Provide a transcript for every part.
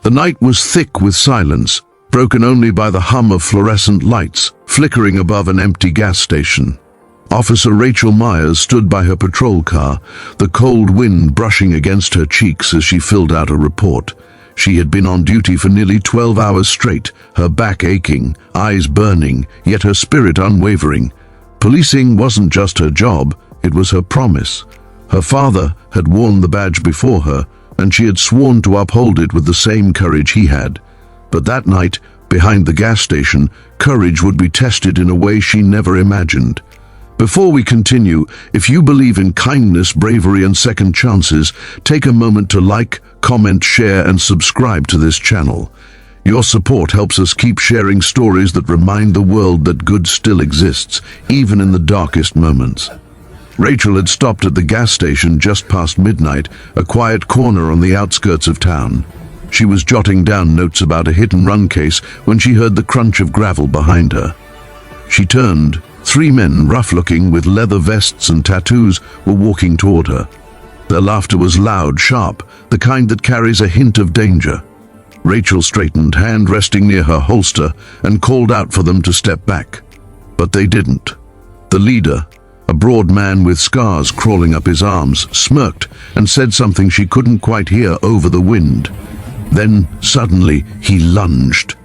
The night was thick with silence, broken only by the hum of fluorescent lights flickering above an empty gas station. Officer Rachel Myers stood by her patrol car, the cold wind brushing against her cheeks as she filled out a report. She had been on duty for nearly 12 hours straight, her back aching, eyes burning, yet her spirit unwavering. Policing wasn't just her job, it was her promise. Her father had worn the badge before her, and she had sworn to uphold it with the same courage he had. But that night, behind the gas station, courage would be tested in a way she never imagined. Before we continue, if you believe in kindness, bravery, and second chances, take a moment to like, comment, share, and subscribe to this channel. Your support helps us keep sharing stories that remind the world that good still exists, even in the darkest moments. Rachel had stopped at the gas station just past midnight, a quiet corner on the outskirts of town. She was jotting down notes about a hit-and-run case when she heard the crunch of gravel behind her. She turned. 3 men, rough-looking, with leather vests and tattoos, were walking toward her. Their laughter was loud, sharp, the kind that carries a hint of danger. Rachel straightened, hand resting near her holster, and called out for them to step back. But they didn't. The leader, a broad man with scars crawling up his arms, smirked and said something she couldn't quite hear over the wind. Then, suddenly, he lunged.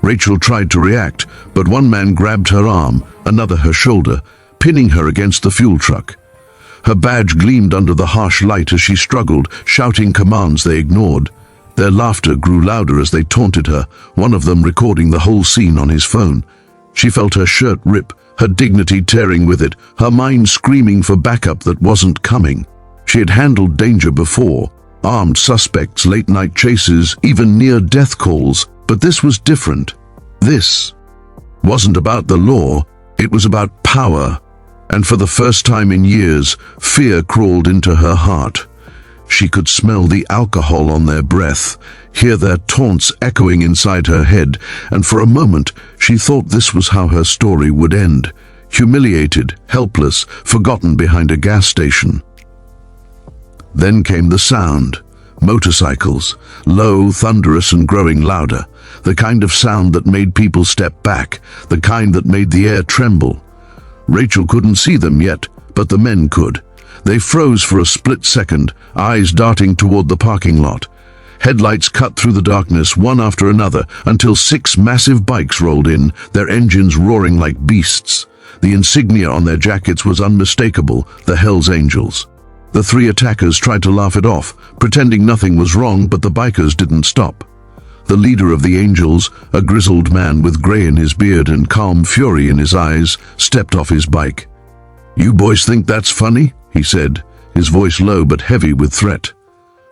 Rachel tried to react, but one man grabbed her arm, another her shoulder, pinning her against the fuel truck. Her badge gleamed under the harsh light as she struggled, shouting commands they ignored. Their laughter grew louder as they taunted her, one of them recording the whole scene on his phone. She felt her shirt rip, her dignity tearing with it, her mind screaming for backup that wasn't coming. She had handled danger before, armed suspects, late-night chases, even near-death calls, but this was different. This wasn't about the law, it was about power, and for the first time in years, fear crawled into her heart. She could smell the alcohol on their breath, hear their taunts echoing inside her head, and for a moment she thought this was how her story would end, humiliated, helpless, forgotten behind a gas station. Then came the sound. Motorcycles, low, thunderous, and growing louder, the kind of sound that made people step back, the kind that made the air tremble. Rachel couldn't see them yet, but the men could. They froze for a split second, eyes darting toward the parking lot. Headlights cut through the darkness, one after another, until 6 massive bikes rolled in, their engines roaring like beasts. The insignia on their jackets was unmistakable, the Hells Angels. The 3 attackers tried to laugh it off, pretending nothing was wrong, but the bikers didn't stop. The leader of the Angels, a grizzled man with gray in his beard and calm fury in his eyes, stepped off his bike. "You boys think that's funny?" he said, his voice low but heavy with threat.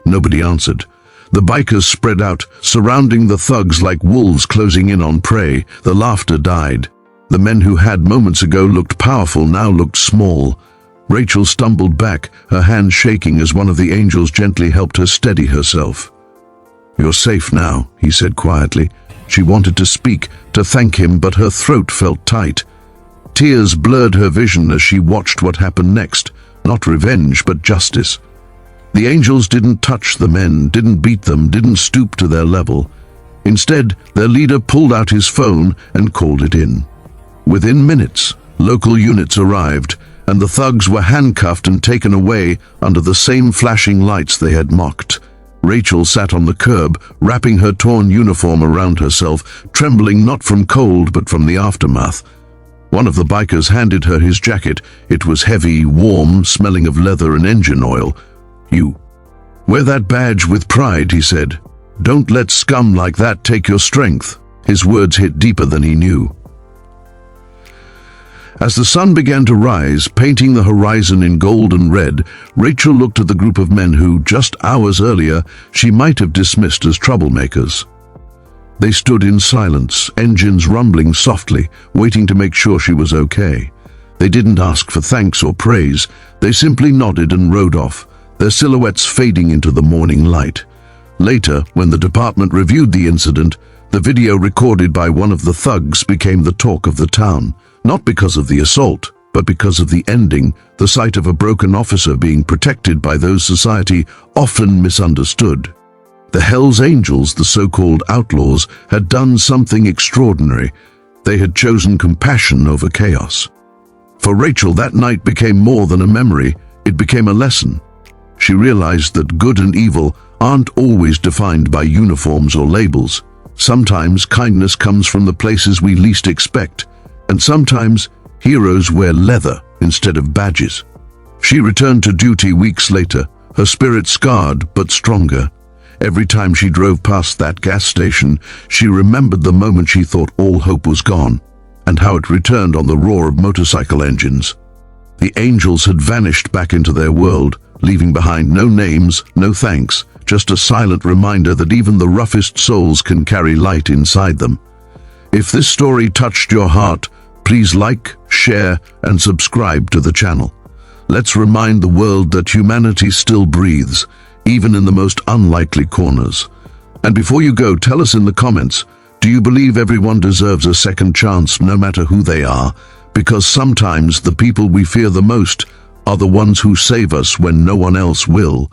Nobody answered. The bikers spread out, surrounding the thugs like wolves closing in on prey. The laughter died. The men who had moments ago looked powerful now looked small. Rachel stumbled back, her hand shaking as one of the angels gently helped her steady herself. "You're safe now," he said quietly. She wanted to speak, to thank him, but her throat felt tight. Tears blurred her vision as she watched what happened next. Not revenge, but justice. The angels didn't touch the men, didn't beat them, didn't stoop to their level. Instead, their leader pulled out his phone and called it in. Within minutes, local units arrived, and the thugs were handcuffed and taken away under the same flashing lights they had mocked. Rachel sat on the curb, wrapping her torn uniform around herself, trembling not from cold but from the aftermath. One of the bikers handed her his jacket. It was heavy, warm, smelling of leather and engine oil. "You wear that badge with pride," he said. "Don't let scum like that take your strength." His words hit deeper than he knew. As the sun began to rise, painting the horizon in gold and red, Rachel looked at the group of men who, just hours earlier, she might have dismissed as troublemakers. They stood in silence, engines rumbling softly, waiting to make sure she was okay. They didn't ask for thanks or praise. They simply nodded and rode off, their silhouettes fading into the morning light. Later, when the department reviewed the incident, the video recorded by one of the thugs became the talk of the town. Not because of the assault, but because of the ending, the sight of a broken officer being protected by those society often misunderstood. The Hells Angels, the so-called outlaws, had done something extraordinary. They had chosen compassion over chaos. For Rachel, that night became more than a memory, it became a lesson. She realized that good and evil aren't always defined by uniforms or labels. Sometimes kindness comes from the places we least expect, and sometimes heroes wear leather instead of badges. She returned to duty weeks later, her spirit scarred but stronger. Every time she drove past that gas station, she remembered the moment she thought all hope was gone, and how it returned on the roar of motorcycle engines. The angels had vanished back into their world, leaving behind no names, no thanks, just a silent reminder that even the roughest souls can carry light inside them. If this story touched your heart, please like, share, and subscribe to the channel. Let's remind the world that humanity still breathes, even in the most unlikely corners. And before you go, tell us in the comments, do you believe everyone deserves a second chance, no matter who they are? Because sometimes the people we fear the most are the ones who save us when no one else will.